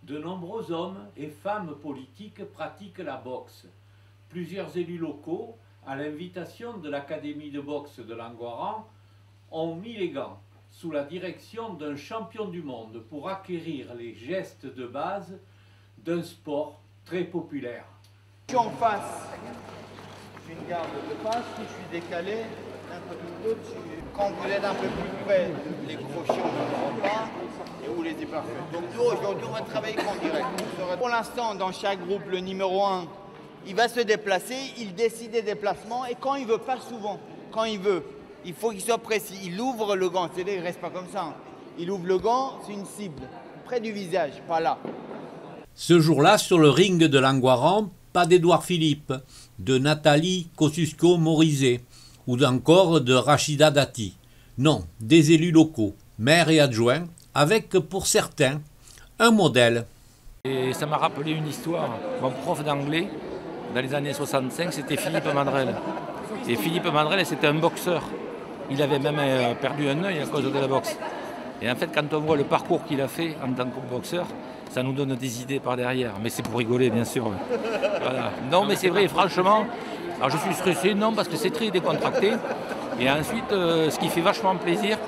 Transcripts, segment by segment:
De nombreux hommes et femmes politiques pratiquent la boxe. Plusieurs élus locaux, à l'invitation de l'Académie de boxe de Langoiran, ont mis les gants sous la direction d'un champion du monde pour acquérir les gestes de base d'un sport très populaire. Je suis en face, j'ai une garde de face, si je suis décalé, un peu plus haut, quand vous êtes un peu plus près, les crochets on ne pas, et vous les êtes parfaits. Donc nous aujourd'hui on va travailler en direct. Pour l'instant dans chaque groupe, le numéro 1, il va se déplacer, il décide des déplacements et quand il veut, pas souvent, quand il veut, il faut qu'il soit précis. Il ouvre le gant, c'est-à-dire il ne reste pas comme ça. Il ouvre le gant, c'est une cible, près du visage, pas là. Ce jour-là, sur le ring de Langoiran, pas d'Édouard Philippe, de Nathalie Kosciusko-Morizet ou encore de Rachida Dati. Non, des élus locaux, maires et adjoints, avec pour certains un modèle. Et ça m'a rappelé une histoire. Mon prof d'anglais, dans les années 65, c'était Philippe Mandrel. Et Philippe Mandrel, c'était un boxeur. Il avait même perdu un œil à cause de la boxe. Et en fait, quand on voit le parcours qu'il a fait en tant que boxeur, ça nous donne des idées par derrière. Mais c'est pour rigoler, bien sûr. Voilà. Non, mais c'est vrai, franchement, alors je suis stressé, non, parce que c'est très décontracté. Et ensuite, ce qui fait vachement plaisir,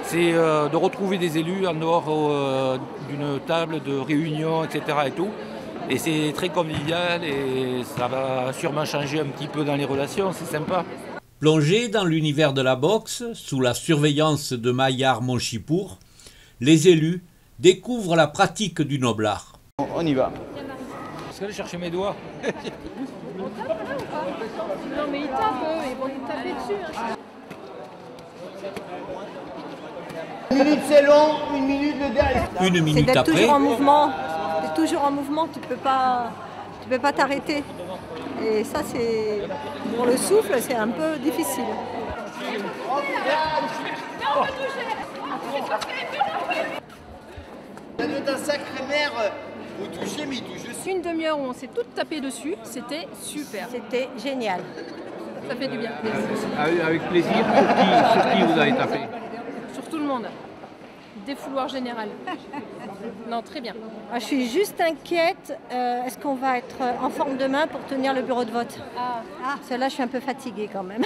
c'est de retrouver des élus en dehors d'une table de réunion, etc. et tout. Et c'est très convivial et ça va sûrement changer un petit peu dans les relations, c'est sympa. Plongés dans l'univers de la boxe, sous la surveillance de Maillard Monchipour, les élus découvrent la pratique du noble art. On y va. Est-ce que je vais chercher mes doigts? Non mais ils tapent, ils vont nous taper dessus. Hein. Une minute c'est long, une minute le derrière. Une minute C'est d'être après, toujours en mouvement. Tu es toujours en mouvement, tu peux pas t'arrêter. Et ça c'est pour le souffle, c'est un peu difficile. Ça doit être un sacré maire. Vous touchez, mais il touche aussi. Une demi-heure où on s'est toutes tapé dessus, c'était super. C'était génial. Ça fait du bien. avec plaisir, sur qui vous avez tapé? Sur tout le monde. Défouloir général. Non, très bien. Je suis juste inquiète. Est-ce qu'on va être en forme demain pour tenir le bureau de vote? Celle-là, je suis un peu fatiguée quand même.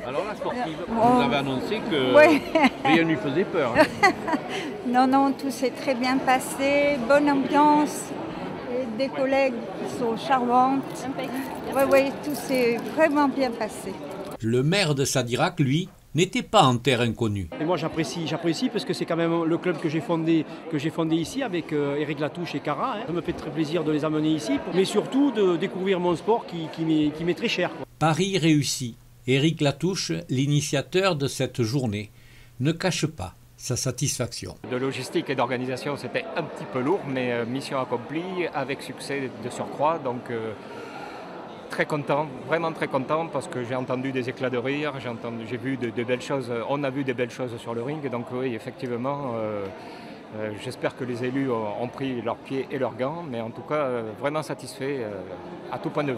Alors la sportive, vous avez annoncé que rien ne lui faisait peur. Non, non, tout s'est très bien passé, bonne ambiance, et des collègues qui sont charmantes. Oui, tout s'est vraiment bien passé. Le maire de Sadirac, lui, n'était pas en terre inconnue. Et moi j'apprécie parce que c'est quand même le club que j'ai fondé ici avec Éric Latouche et Cara. Ça me fait très plaisir de les amener ici, mais surtout de découvrir mon sport qui m'est très cher. Paris réussi. Éric Latouche, l'initiateur de cette journée, ne cache pas sa satisfaction. De logistique et d'organisation, c'était un petit peu lourd, mais mission accomplie, avec succès de surcroît. Donc très content, vraiment très content, parce que j'ai entendu des éclats de rire, j'ai vu de belles choses, on a vu des belles choses sur le ring. Donc oui, effectivement, j'espère que les élus ont pris leurs pieds et leurs gants, mais en tout cas, vraiment satisfait à tout point de vue.